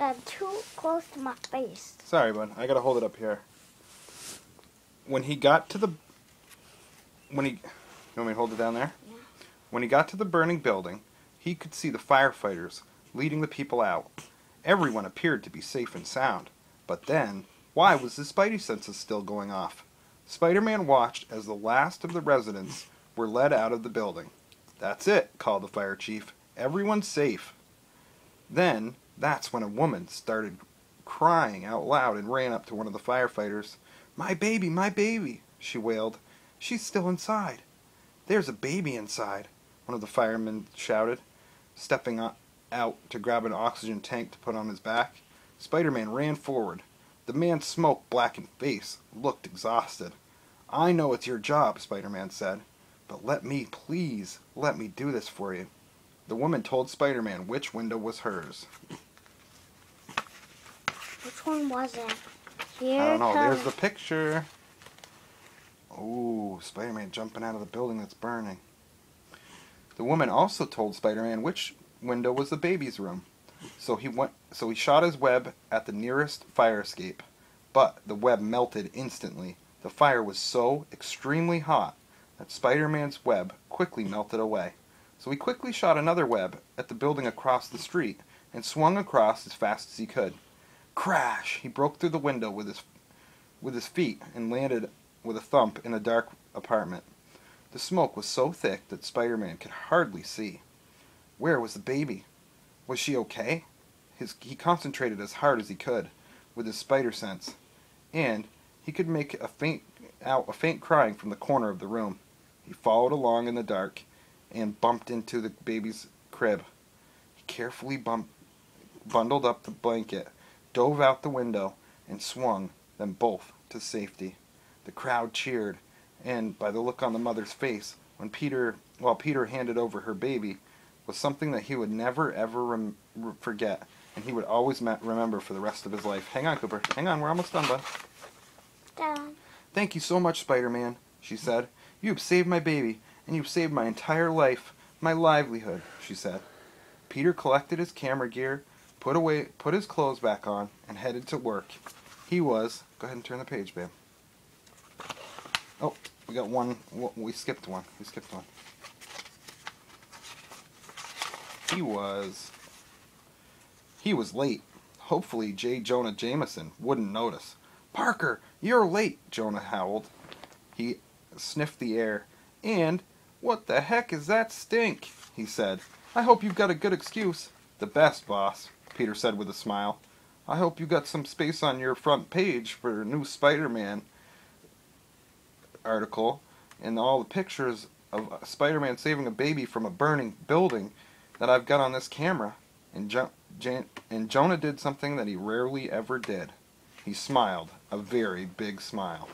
Dad, too close to my face. Sorry, bud. I gotta hold it up here. When he got to the... You want me to hold it down there? Yeah. When he got to the burning building, he could see the firefighters leading the people out. Everyone appeared to be safe and sound. But then, why was his spidey senses still going off? Spider-Man watched as the last of the residents were led out of the building. "That's it," called the fire chief. "Everyone's safe." Then, that's when a woman started crying out loud and ran up to one of the firefighters. My baby," she wailed. "She's still inside." "There's a baby inside," one of the firemen shouted, stepping out to grab an oxygen tank to put on his back. Spider-Man ran forward. The man's smoke-blackened face looked exhausted. "I know it's your job," Spider-Man said, "but please let me do this for you." The woman told Spider-Man which window was hers. Which one was it? Here I don't know. comes. There's the picture. Oh, Spider-Man jumping out of the building that's burning. The woman also told Spider-Man which window was the baby's room. So he shot his web at the nearest fire escape. But the web melted instantly. The fire was so extremely hot that Spider-Man's web quickly melted away. So he quickly shot another web at the building across the street and swung across as fast as he could. Crash! He broke through the window with his feet and landed with a thump in a dark apartment. The smoke was so thick that Spider-Man could hardly see. Where was the baby? Was she okay? He concentrated as hard as he could with his spider sense, and he could make a faint crying from the corner of the room. He followed along in the dark and bumped into the baby's crib. He carefully bundled up the blanket, dove out the window, and swung them both to safety. The crowd cheered, and by the look on the mother's face while Peter handed over her baby was something that he would never ever forget, and he would always remember for the rest of his life. Hang on, Cooper. Hang on, we're almost done, bud. Dad. "Thank you so much, Spider-Man," she said. "You've saved my baby, and you've saved my entire life, my livelihood," she said. Peter collected his camera gear, put his clothes back on, and headed to work. Go ahead and turn the page, babe. Oh, we got one. We skipped one. He was late. Hopefully J. Jonah Jameson wouldn't notice. "Parker, you're late," Jonah howled. He sniffed the air. "And what the heck is that stink?" he said. "I hope you've got a good excuse." "The best, boss," Peter said with a smile. "I hope you got some space on your front page for a new Spider-Man article and all the pictures of Spider-Man saving a baby from a burning building that I've got on this camera." And Jonah did something that he rarely ever did. He smiled, a very big smile.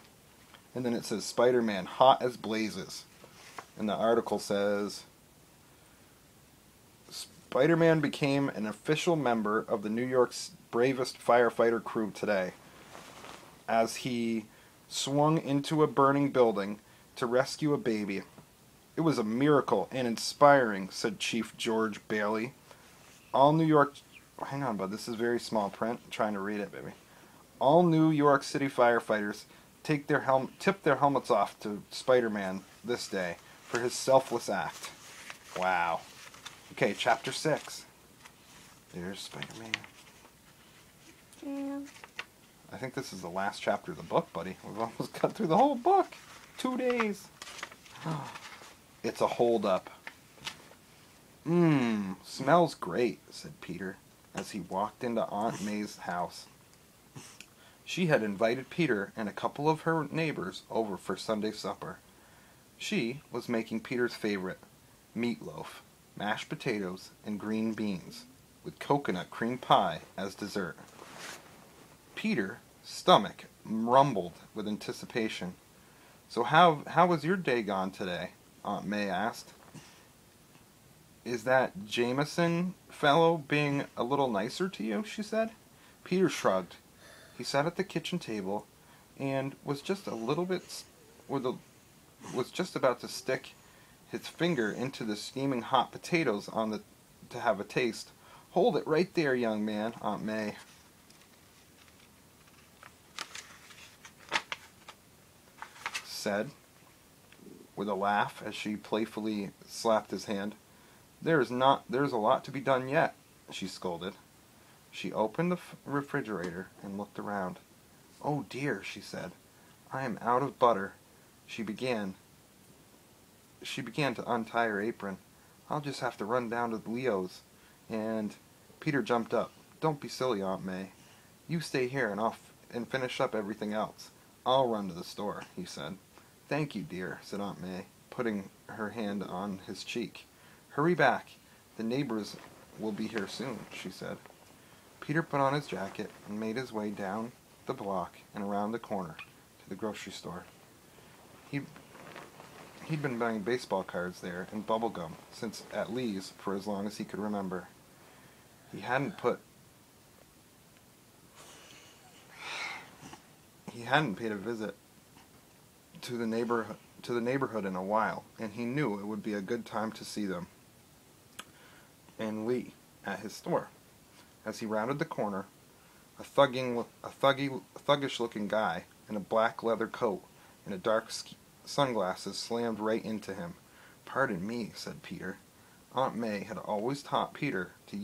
And then it says, "Spider-Man hot as blazes." And the article says, Spider-Man became an official member of the New York's bravest firefighter crew today, as he swung into a burning building to rescue a baby. "It was a miracle and inspiring," said Chief George Bailey. All New York... Hang on, bud. This is very small print. I'm trying to read it, baby. "All New York City firefighters tip their helmets off to Spider-Man this day for his selfless act." Wow. Okay, chapter 6. There's Spider-Man. Yeah. I think this is the last chapter of the book, buddy. We've almost got through the whole book. 2 days. It's a hold-up. Smells great," said Peter as he walked into Aunt May's house. She had invited Peter and a couple of her neighbors over for Sunday supper. She was making Peter's favorite, meatloaf, mashed potatoes, and green beans, with coconut cream pie as dessert. Peter's stomach rumbled with anticipation. "So how was your day gone today?" Aunt May asked. "Is that Jameson fellow being a little nicer to you?" she said. Peter shrugged. He sat at the kitchen table and was just about to stick his finger into the steaming hot potatoes to have a taste. "Hold it right there, young man," Aunt May said with a laugh as she playfully slapped his hand. There's a lot to be done yet," she scolded. She opened the refrigerator and looked around. "Oh dear," she said. "I am out of butter." She began to untie her apron. "I'll just have to run down to Leo's and..." Peter jumped up. "Don't be silly, Aunt May. You stay here and finish up everything else. I'll run to the store," he said. "Thank you, dear," said Aunt May, putting her hand on his cheek. "Hurry back. The neighbors will be here soon," she said. Peter put on his jacket and made his way down the block and around the corner to the grocery store. He'd been buying baseball cards there and bubble gum since at Lee's for as long as he could remember. He hadn't paid a visit to the neighborhood in a while, and he knew it would be a good time to see them and Lee at his store. As he rounded the corner, a thuggish-looking guy in a black leather coat and a dark sunglasses slammed right into him. "Pardon me," said Peter. Aunt May had always taught Peter to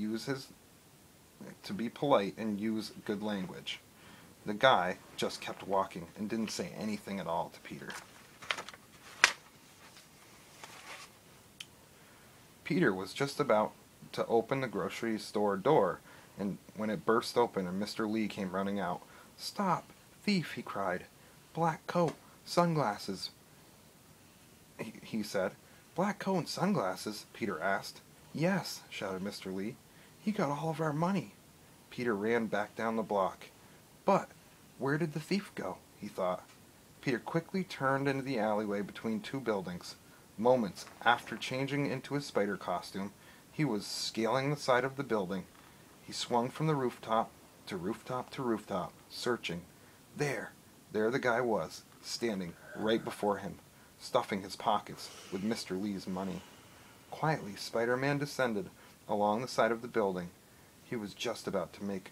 be polite and use good language. The guy just kept walking and didn't say anything at all to Peter. Peter was just about to open the grocery store door and when it burst open and Mr. Lee came running out. "Stop! Thief!" he cried. "Black coat, sunglasses," he said. "Black coat and sunglasses?" Peter asked. "Yes," shouted Mr. Lee. "He got all of our money." Peter ran back down the block. But where did the thief go? He thought. Peter quickly turned into the alleyway between two buildings. Moments after changing into his spider costume, he was scaling the side of the building. He swung from the rooftop to rooftop to rooftop, searching. There the guy was, standing right before him, stuffing his pockets with Mr. Lee's money. Quietly, Spider-Man descended along the side of the building. He was just about to make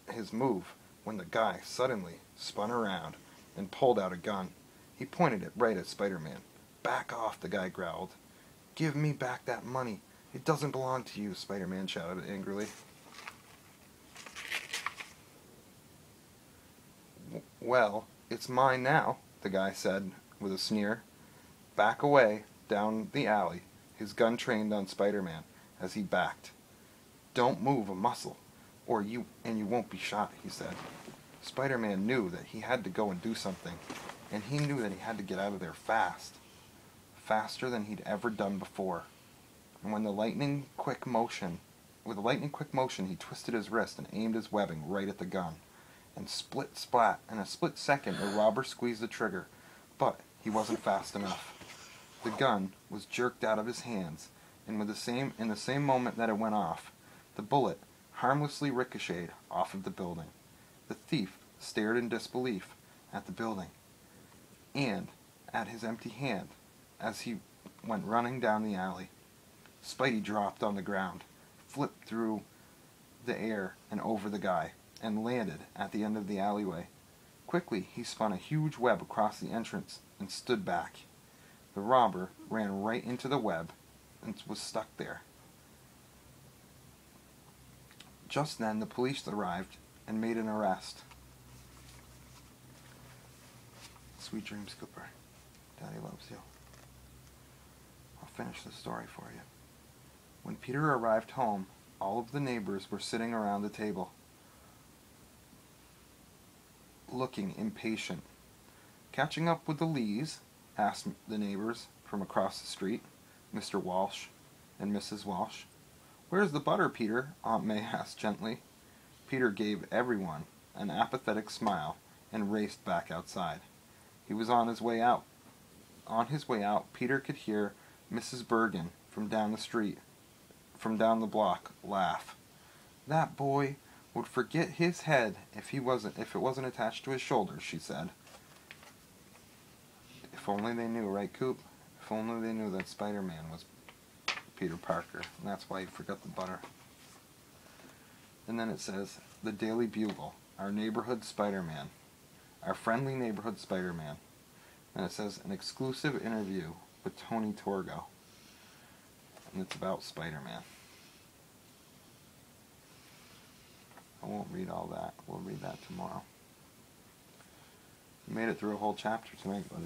his move when the guy suddenly spun around and pulled out a gun. He pointed it right at Spider-Man. "Back off," the guy growled. "Give me back that money. It doesn't belong to you," Spider-Man shouted angrily. "Well, it's mine now," the guy said with a sneer. Back away down the alley, his gun trained on Spider-Man as he backed. "Don't move a muscle, or you won't be shot," he said. Spider-Man knew that he had to go and do something, and he knew that he had to get out of there fast. Faster than he'd ever done before. And with a lightning quick motion, he twisted his wrist and aimed his webbing right at the gun. And in a split second, the robber squeezed the trigger, but he wasn't fast enough. The gun was jerked out of his hands, and in the same moment that it went off, the bullet harmlessly ricocheted off of the building. The thief stared in disbelief at the building and at his empty hand as he went running down the alley. Spidey dropped on the ground, flipped through the air and over the guy, and landed at the end of the alleyway. Quickly, he spun a huge web across the entrance and stood back. The robber ran right into the web and was stuck there. Just then, the police arrived and made an arrest. Sweet dreams, Cooper. Daddy loves you. I'll finish the story for you. When Peter arrived home, all of the neighbors were sitting around the table, looking impatient. "Catching up with the Lees?" asked the neighbors from across the street, Mr. Walsh and Mrs. Walsh. "Where's the butter, Peter?" Aunt May asked gently. Peter gave everyone an apathetic smile and raced back outside. He was on his way out. On his way out, Peter could hear Mrs. Bergen from down the block, laugh. "That boy would forget his head if it wasn't attached to his shoulders," she said. If only they knew, right, Coop? If only they knew that Spider-Man was Peter Parker, and that's why he forgot the butter. And then it says, the Daily Bugle, our neighborhood Spider-Man. Our friendly neighborhood Spider-Man. And it says, an exclusive interview with Tony Torgo. And it's about Spider-Man. I won't read all that. We'll read that tomorrow. You made it through a whole chapter tonight, buddy.